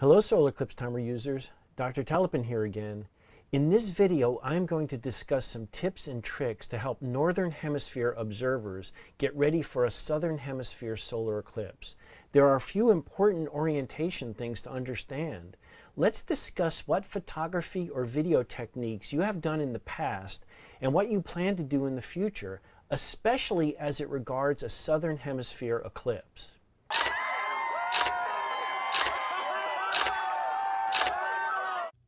Hello Solar Eclipse Timer users, Dr. Talipin here again. In this video, I'm going to discuss some tips and tricks to help Northern Hemisphere observers get ready for a Southern Hemisphere solar eclipse. There are a few important orientation things to understand. Let's discuss what photography or video techniques you have done in the past and what you plan to do in the future, especially as it regards a Southern Hemisphere eclipse.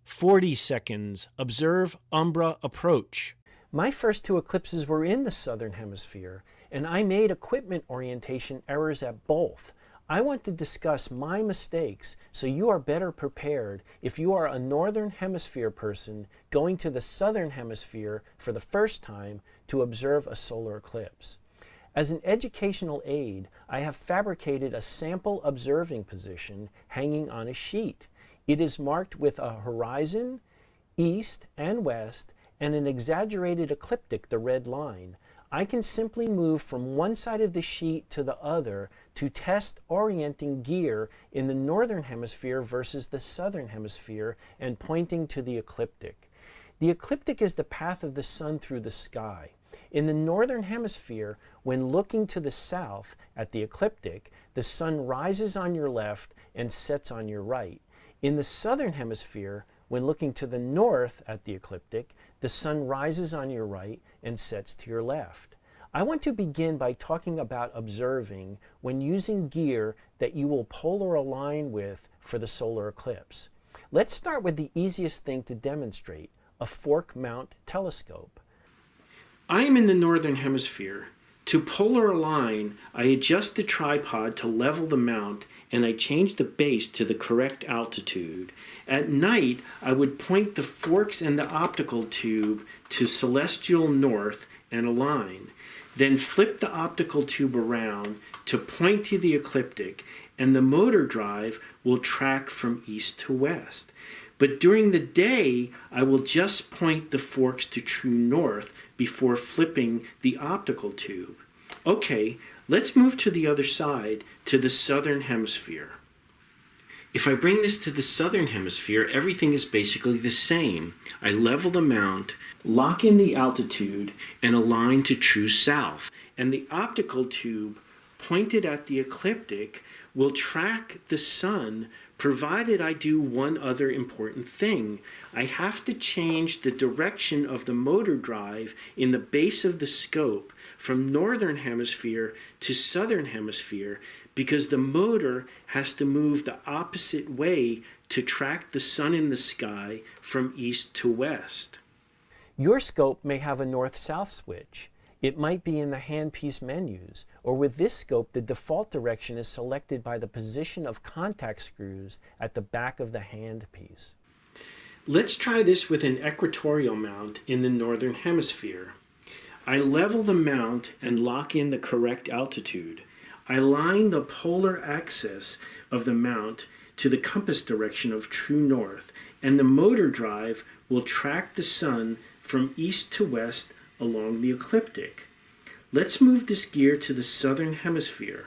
"40 seconds. Observe umbra approach." My first two eclipses were in the Southern Hemisphere, and I made equipment orientation errors at both. I want to discuss my mistakes so you are better prepared if you are a Northern Hemisphere person going to the Southern Hemisphere for the first time to observe a solar eclipse. As an educational aid, I have fabricated a sample observing position hanging on a sheet. It is marked with a horizon, east and west, and an exaggerated ecliptic, the red line. I can simply move from one side of the sheet to the other to test orienting gear in the Northern Hemisphere versus the Southern Hemisphere and pointing to the ecliptic. The ecliptic is the path of the sun through the sky. In the Northern Hemisphere, when looking to the south at the ecliptic, the sun rises on your left and sets on your right. In the Southern Hemisphere, when looking to the north at the ecliptic, the sun rises on your right and sets to your left. I want to begin by talking about observing when using gear that you will polar align with for the solar eclipse. Let's start with the easiest thing to demonstrate, a fork mount telescope. I am in the Northern Hemisphere. To polar align, I adjust the tripod to level the mount and I change the base to the correct altitude. At night, I would point the forks and the optical tube to celestial north and align. Then flip the optical tube around to point to the ecliptic, and the motor drive will track from east to west. But during the day, I will just point the forks to true north before flipping the optical tube. Okay, let's move to the other side, to the Southern Hemisphere. If I bring this to the Southern Hemisphere, everything is basically the same. I level the mount, lock in the altitude, and align to true south. And the optical tube pointed at the ecliptic will track the sun, provided I do one other important thing. I have to change the direction of the motor drive in the base of the scope from Northern Hemisphere to Southern Hemisphere because the motor has to move the opposite way to track the sun in the sky from east to west. Your scope may have a north-south switch. It might be in the handpiece menus, or with this scope, the default direction is selected by the position of contact screws at the back of the handpiece. Let's try this with an equatorial mount in the Northern Hemisphere. I level the mount and lock in the correct altitude. I line the polar axis of the mount to the compass direction of true north, and the motor drive will track the sun from east to west along the ecliptic. Let's move this gear to the Southern Hemisphere.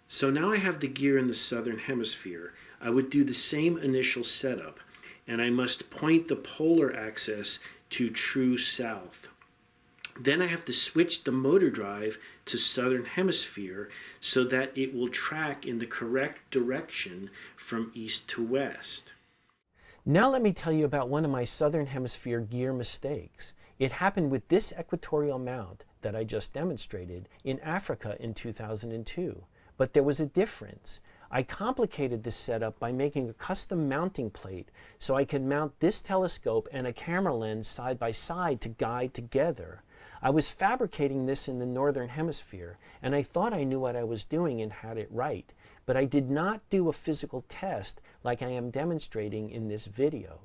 So now I have the gear in the Southern Hemisphere. I would do the same initial setup, and I must point the polar axis to true south. Then I have to switch the motor drive to Southern Hemisphere so that it will track in the correct direction from east to west. Now let me tell you about one of my Southern Hemisphere gear mistakes. It happened with this equatorial mount that I just demonstrated in Africa in 2002. But there was a difference. I complicated this setup by making a custom mounting plate so I could mount this telescope and a camera lens side by side to guide together. I was fabricating this in the Northern Hemisphere, and I thought I knew what I was doing and had it right. But I did not do a physical test like I am demonstrating in this video.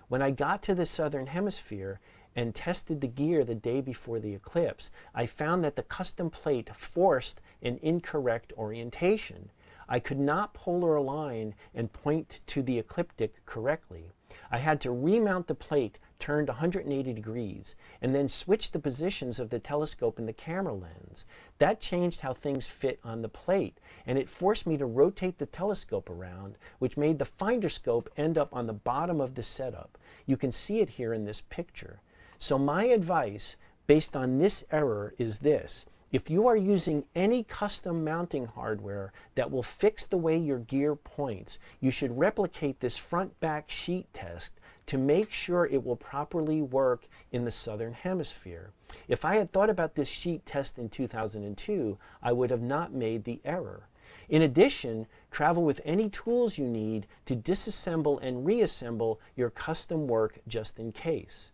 When I got to the Southern Hemisphere and tested the gear the day before the eclipse, I found that the custom plate forced an incorrect orientation. I could not polar align and point to the ecliptic correctly. I had to remount the plate turned 180 degrees and then switched the positions of the telescope and the camera lens. That changed how things fit on the plate, and it forced me to rotate the telescope around, which made the finder scope end up on the bottom of the setup. You can see it here in this picture. So my advice, based on this error, is this. If you are using any custom mounting hardware that will fix the way your gear points, you should replicate this front-back sheet test to make sure it will properly work in the Southern Hemisphere. If I had thought about this sheet test in 2002, I would have not made the error. In addition, travel with any tools you need to disassemble and reassemble your custom work just in case.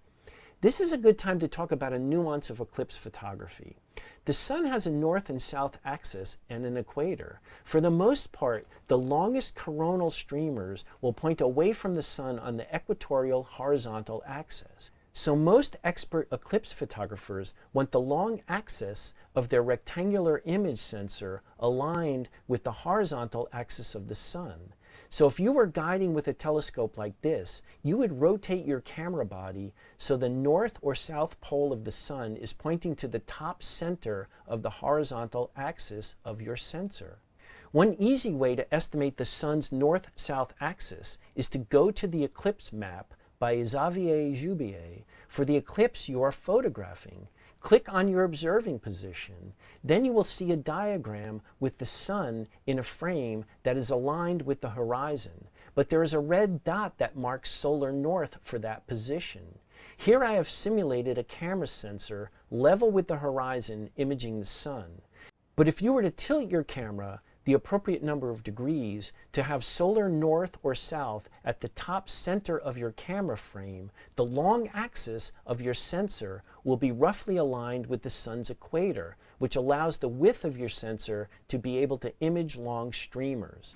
This is a good time to talk about a nuance of eclipse photography. The sun has a north and south axis and an equator. For the most part, the longest coronal streamers will point away from the sun on the equatorial horizontal axis. So most expert eclipse photographers want the long axis of their rectangular image sensor aligned with the horizontal axis of the sun. So if you were guiding with a telescope like this, you would rotate your camera body so the north or south pole of the sun is pointing to the top center of the horizontal axis of your sensor. One easy way to estimate the sun's north-south axis is to go to the eclipse map by Xavier Joubier for the eclipse you are photographing. Click on your observing position. Then you will see a diagram with the sun in a frame that is aligned with the horizon, but there is a red dot that marks solar north for that position. Here I have simulated a camera sensor level with the horizon imaging the sun. But if you were to tilt your camera the appropriate number of degrees to have solar north or south at the top center of your camera frame, the long axis of your sensor will be roughly aligned with the sun's equator, which allows the width of your sensor to be able to image long streamers.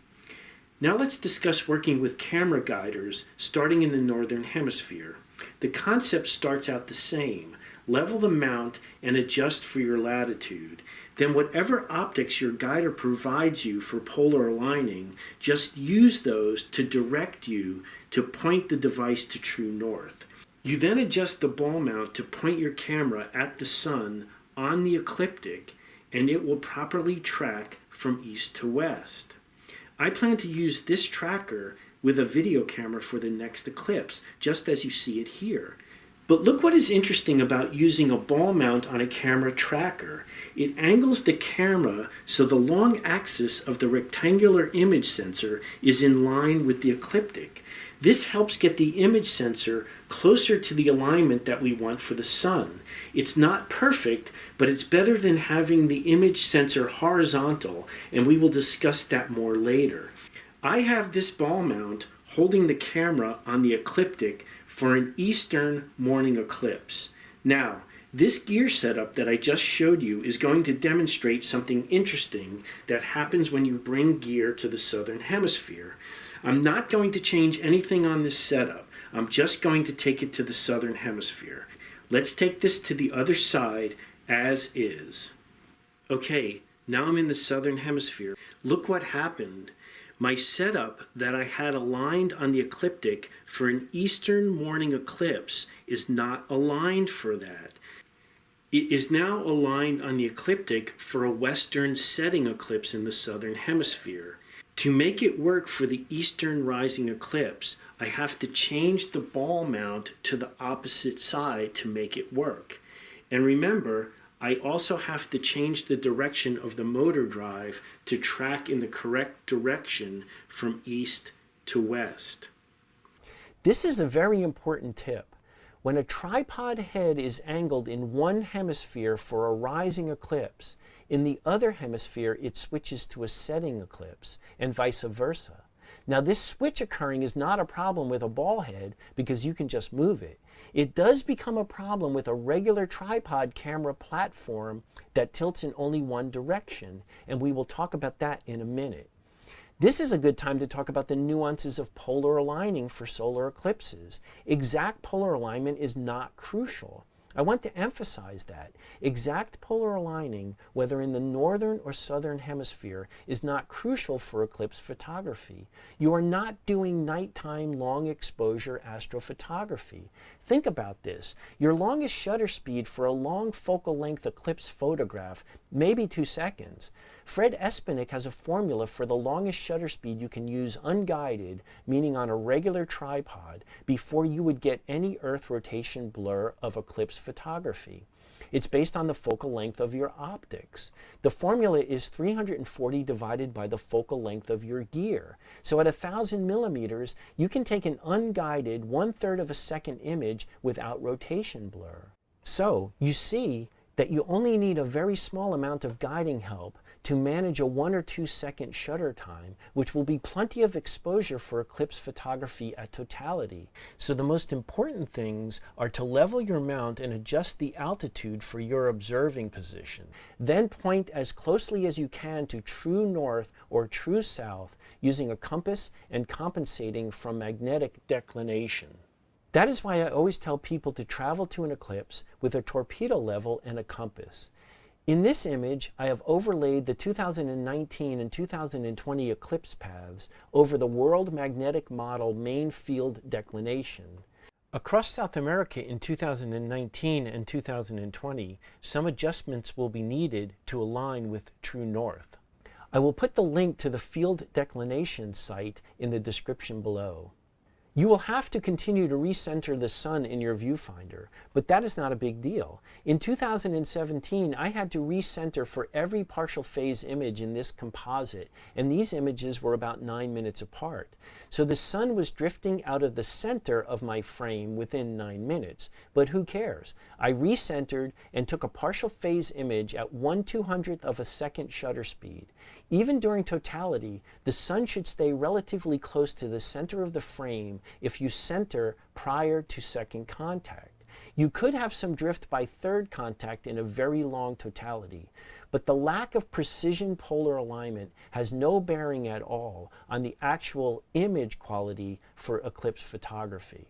Now let's discuss working with camera guiders starting in the Northern Hemisphere. The concept starts out the same. Level the mount and adjust for your latitude. Then whatever optics your guider provides you for polar aligning, just use those to direct you to point the device to true north. You then adjust the ball mount to point your camera at the sun on the ecliptic, and it will properly track from east to west. I plan to use this tracker with a video camera for the next eclipse, just as you see it here. But look what is interesting about using a ball mount on a camera tracker. It angles the camera so the long axis of the rectangular image sensor is in line with the ecliptic. This helps get the image sensor closer to the alignment that we want for the sun. It's not perfect, but it's better than having the image sensor horizontal, and we will discuss that more later. I have this ball mount holding the camera on the ecliptic for an eastern morning eclipse. Now, this gear setup that I just showed you is going to demonstrate something interesting that happens when you bring gear to the Southern Hemisphere. I'm not going to change anything on this setup. I'm just going to take it to the Southern Hemisphere. Let's take this to the other side as is. Okay, now I'm in the Southern Hemisphere. Look what happened. My setup that I had aligned on the ecliptic for an eastern morning eclipse is not aligned for that. It is now aligned on the ecliptic for a western setting eclipse in the Southern Hemisphere. To make it work for the eastern rising eclipse, I have to change the ball mount to the opposite side to make it work. And remember, I also have to change the direction of the motor drive to track in the correct direction from east to west. This is a very important tip. When a tripod head is angled in one hemisphere for a rising eclipse, in the other hemisphere it switches to a setting eclipse, and vice versa. Now this switch occurring is not a problem with a ball head because you can just move it. It does become a problem with a regular tripod camera platform that tilts in only one direction, and we will talk about that in a minute. This is a good time to talk about the nuances of polar aligning for solar eclipses. Exact polar alignment is not crucial. I want to emphasize that exact polar aligning, whether in the northern or southern hemisphere, is not crucial for eclipse photography. You are not doing nighttime long exposure astrophotography. Think about this. Your longest shutter speed for a long focal length eclipse photograph may be 2 seconds. Fred Espenick has a formula for the longest shutter speed you can use unguided, meaning on a regular tripod, before you would get any Earth rotation blur of eclipse photography. It's based on the focal length of your optics. The formula is 340 divided by the focal length of your gear. So at 1,000 millimeters, you can take an unguided 1/3 of a second image without rotation blur. So you see that you only need a very small amount of guiding help to manage a 1 or 2 second shutter time, which will be plenty of exposure for eclipse photography at totality. So the most important things are to level your mount and adjust the altitude for your observing position. Then point as closely as you can to true north or true south using a compass and compensating from magnetic declination. That is why I always tell people to travel to an eclipse with a torpedo level and a compass. In this image, I have overlaid the 2019 and 2020 eclipse paths over the World Magnetic Model main field declination. Across South America in 2019 and 2020, some adjustments will be needed to align with true north. I will put the link to the field declination site in the description below. You will have to continue to recenter the sun in your viewfinder, but that is not a big deal. In 2017, I had to recenter for every partial phase image in this composite, and these images were about 9 minutes apart. So the sun was drifting out of the center of my frame within 9 minutes, but who cares? I recentered and took a partial phase image at 1/200th of a second shutter speed. Even during totality, the sun should stay relatively close to the center of the frame if you center prior to second contact. You could have some drift by third contact in a very long totality, but the lack of precision polar alignment has no bearing at all on the actual image quality for eclipse photography.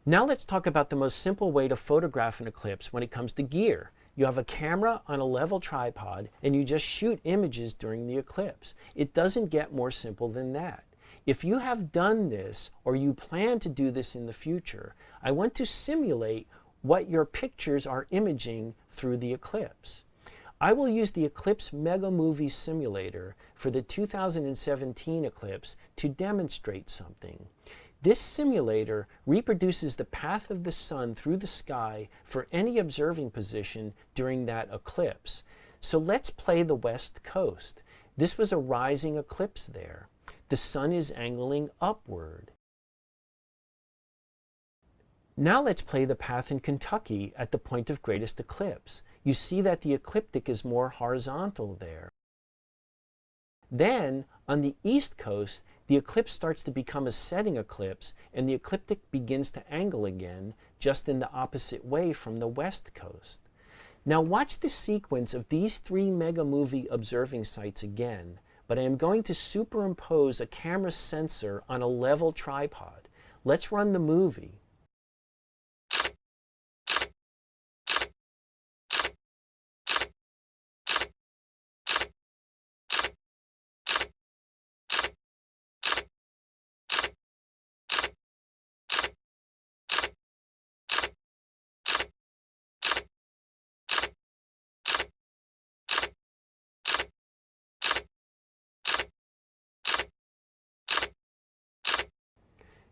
Now let's talk about the most simple way to photograph an eclipse when it comes to gear. You have a camera on a level tripod and you just shoot images during the eclipse. It doesn't get more simple than that. If you have done this or you plan to do this in the future, I want to simulate what your pictures are imaging through the eclipse. I will use the Eclipse Mega Movie Simulator for the 2017 eclipse to demonstrate something. This simulator reproduces the path of the sun through the sky for any observing position during that eclipse. So let's play the west coast. This was a rising eclipse there. The sun is angling upward. Now let's play the path in Kentucky at the point of greatest eclipse. You see that the ecliptic is more horizontal there. Then, on the east coast, the eclipse starts to become a setting eclipse and the ecliptic begins to angle again, just in the opposite way from the west coast. Now watch the sequence of these 3 mega movie observing sites again, but I am going to superimpose a camera sensor on a level tripod. Let's run the movie.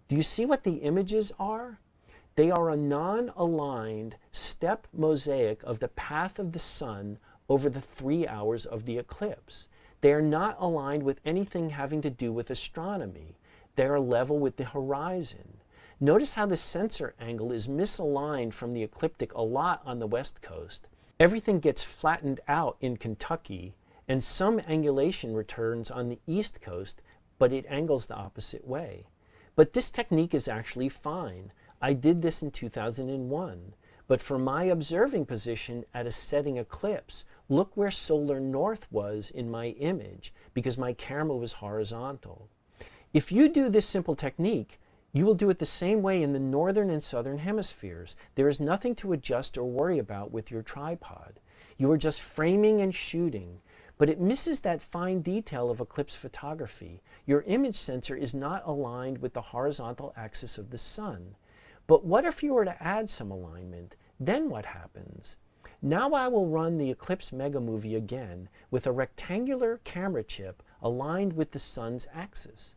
Do you see what the images are? They are a non-aligned step mosaic of the path of the sun over the 3 hours of the eclipse. They are not aligned with anything having to do with astronomy. They are level with the horizon. Notice how the sensor angle is misaligned from the ecliptic a lot on the west coast. Everything gets flattened out in Kentucky, and some angulation returns on the east coast, but it angles the opposite way. But this technique is actually fine. I did this in 2001. But for my observing position at a setting eclipse, look where solar north was in my image because my camera was horizontal. If you do this simple technique, You will do it the same way in the northern and southern hemispheres. There is nothing to adjust or worry about with your tripod. You are just framing and shooting, but it misses that fine detail of eclipse photography. Your image sensor is not aligned with the horizontal axis of the sun. But what if you were to add some alignment? Then what happens? Now I will run the Eclipse Mega Movie again with a rectangular camera chip aligned with the sun's axis.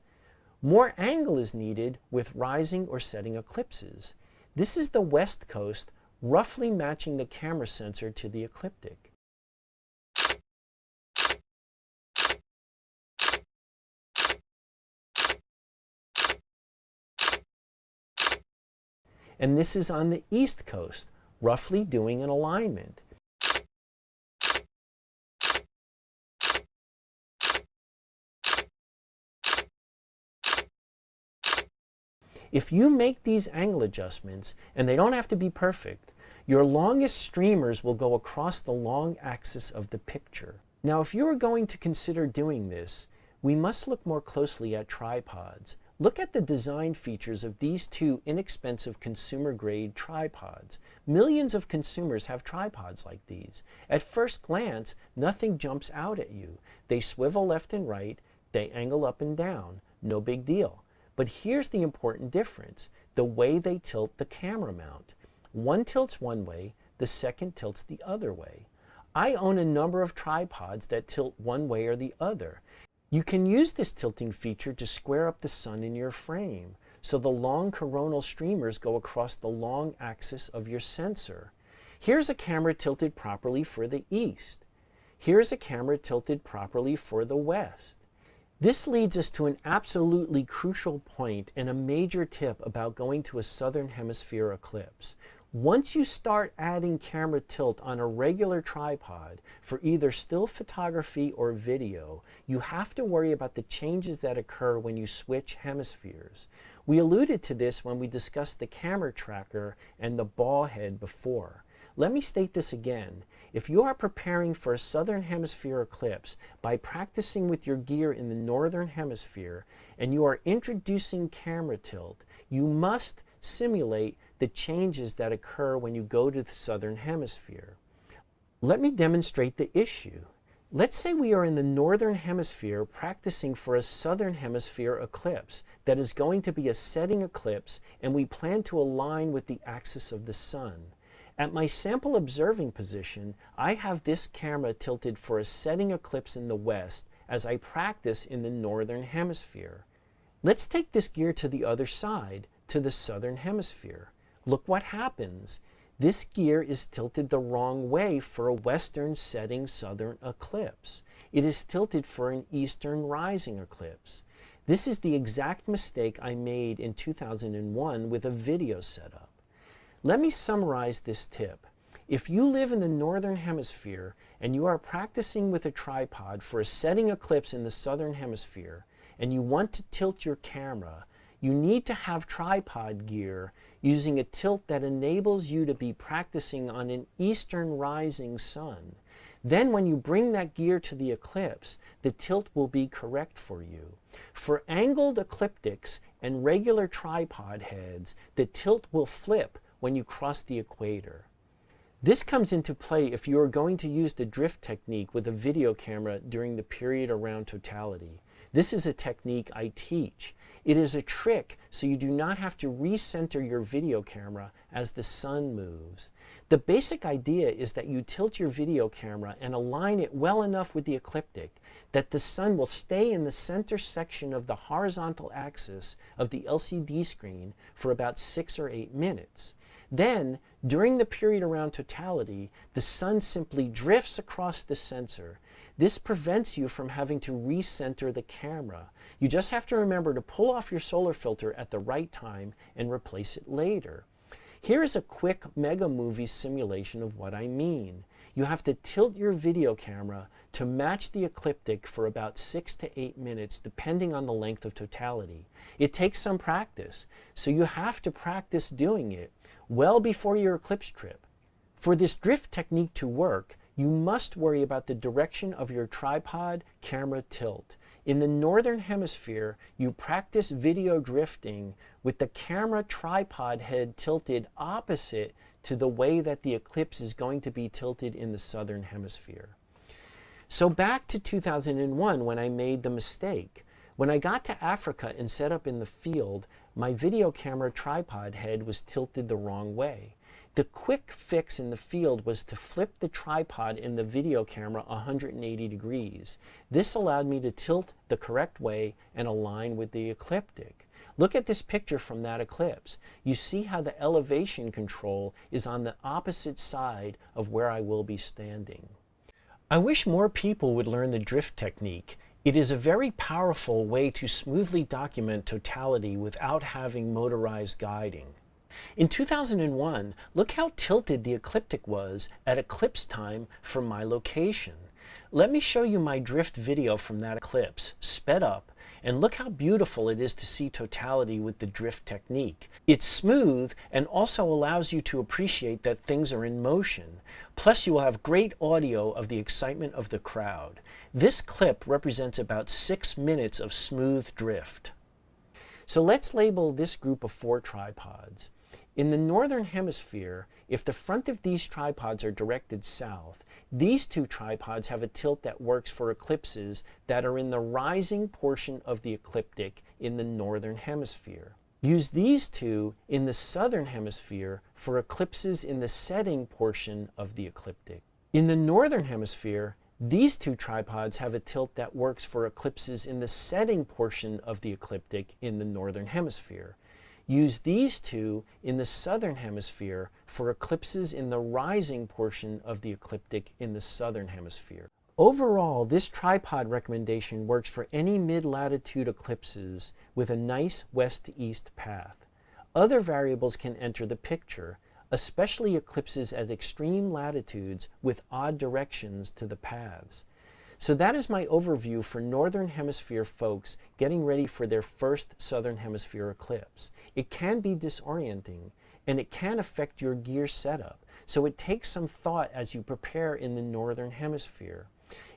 More angle is needed with rising or setting eclipses. This is the west coast, roughly matching the camera sensor to the ecliptic. And this is on the east coast, roughly doing an alignment. If you make these angle adjustments, and they don't have to be perfect, your longest streamers will go across the long axis of the picture. Now, if you are going to consider doing this, we must look more closely at tripods. Look at the design features of these two inexpensive consumer-grade tripods. Millions of consumers have tripods like these. At first glance, nothing jumps out at you. They swivel left and right, they angle up and down. No big deal. But here's the important difference, the way they tilt the camera mount. One tilts one way, the second tilts the other way. I own a number of tripods that tilt one way or the other. You can use this tilting feature to square up the sun in your frame, so the long coronal streamers go across the long axis of your sensor. Here's a camera tilted properly for the east. Here's a camera tilted properly for the west. This leads us to an absolutely crucial point and a major tip about going to a Southern Hemisphere eclipse. Once you start adding camera tilt on a regular tripod for either still photography or video, you have to worry about the changes that occur when you switch hemispheres. We alluded to this when we discussed the camera tracker and the ball head before. Let me state this again. If you are preparing for a Southern Hemisphere eclipse by practicing with your gear in the Northern Hemisphere and you are introducing camera tilt, you must simulate the changes that occur when you go to the Southern Hemisphere. Let me demonstrate the issue. Let's say we are in the Northern Hemisphere practicing for a Southern Hemisphere eclipse that is going to be a setting eclipse and we plan to align with the axis of the sun. At my sample observing position, I have this camera tilted for a setting eclipse in the west as I practice in the Northern Hemisphere. Let's take this gear to the other side, to the Southern Hemisphere. Look what happens. This gear is tilted the wrong way for a western setting southern eclipse. It is tilted for an eastern rising eclipse. This is the exact mistake I made in 2001 with a video setup. Let me summarize this tip. If you live in the Northern Hemisphere and you are practicing with a tripod for a setting eclipse in the Southern Hemisphere and you want to tilt your camera, you need to have tripod gear using a tilt that enables you to be practicing on an eastern rising sun. Then when you bring that gear to the eclipse, the tilt will be correct for you. For angled ecliptics and regular tripod heads, the tilt will flip when you cross the equator. This comes into play if you are going to use the drift technique with a video camera during the period around totality. This is a technique I teach. It is a trick so you do not have to recenter your video camera as the sun moves. The basic idea is that you tilt your video camera and align it well enough with the ecliptic that the sun will stay in the center section of the horizontal axis of the LCD screen for about 6 or 8 minutes. Then, during the period around totality, the sun simply drifts across the sensor. This prevents you from having to recenter the camera. You just have to remember to pull off your solar filter at the right time and replace it later. Here is a quick Mega Movie simulation of what I mean. You have to tilt your video camera to match the ecliptic for about 6 to 8 minutes depending on the length of totality. It takes some practice, so you have to practice doing it well before your eclipse trip. For this drift technique to work, you must worry about the direction of your tripod camera tilt. In the Northern Hemisphere, you practice video drifting with the camera tripod head tilted opposite to the way that the eclipse is going to be tilted in the Southern Hemisphere. So back to 2001 when I made the mistake. When I got to Africa and set up in the field, my video camera tripod head was tilted the wrong way. The quick fix in the field was to flip the tripod in the video camera 180 degrees. This allowed me to tilt the correct way and align with the ecliptic. Look at this picture from that eclipse. You see how the elevation control is on the opposite side of where I will be standing. I wish more people would learn the drift technique. It is a very powerful way to smoothly document totality without having motorized guiding. In 2001, look how tilted the ecliptic was at eclipse time from my location. Let me show you my drift video from that eclipse, sped up, and look how beautiful it is to see totality with the drift technique. It's smooth and also allows you to appreciate that things are in motion. Plus you will have great audio of the excitement of the crowd. This clip represents about 6 minutes of smooth drift. So let's label this group of 4 tripods. In the Northern Hemisphere, if the front of these tripods are directed south, these 2 tripods have a tilt that works for eclipses that are in the rising portion of the ecliptic in the Northern Hemisphere. Use these 2 in the Southern Hemisphere for eclipses in the setting portion of the ecliptic. In the Northern Hemisphere, these 2 tripods have a tilt that works for eclipses in the setting portion of the ecliptic in the Northern Hemisphere. Use these 2 in the Southern Hemisphere for eclipses in the rising portion of the ecliptic in the Southern Hemisphere. Overall, this tripod recommendation works for any mid-latitude eclipses with a nice west to east path. Other variables can enter the picture, especially eclipses at extreme latitudes with odd directions to the paths. So that is my overview for Northern Hemisphere folks getting ready for their first Southern Hemisphere eclipse. It can be disorienting, and it can affect your gear setup, so it takes some thought as you prepare in the Northern Hemisphere.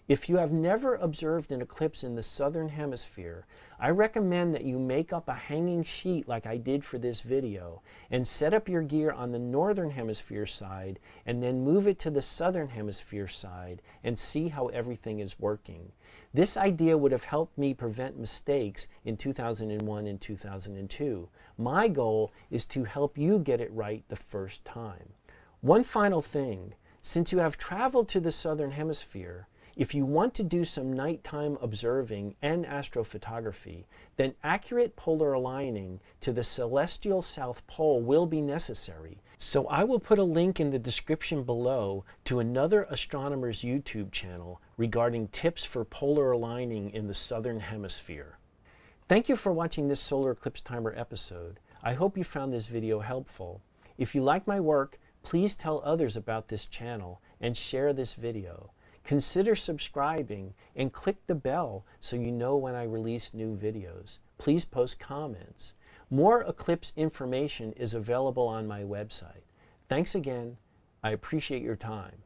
If you have never observed an eclipse in the Southern Hemisphere, I recommend that you make up a hanging sheet like I did for this video and set up your gear on the Northern Hemisphere side and then move it to the Southern Hemisphere side and see how everything is working. This idea would have helped me prevent mistakes in 2001 and 2002. My goal is to help you get it right the first time. One final thing, since you have traveled to the Southern Hemisphere, if you want to do some nighttime observing and astrophotography, then accurate polar aligning to the celestial South Pole will be necessary. So I will put a link in the description below to another astronomer's YouTube channel regarding tips for polar aligning in the Southern Hemisphere. Thank you for watching this Solar Eclipse Timer episode. I hope you found this video helpful. If you like my work, please tell others about this channel and share this video. Consider subscribing and click the bell so you know when I release new videos. Please post comments. More eclipse information is available on my website. Thanks again. I appreciate your time.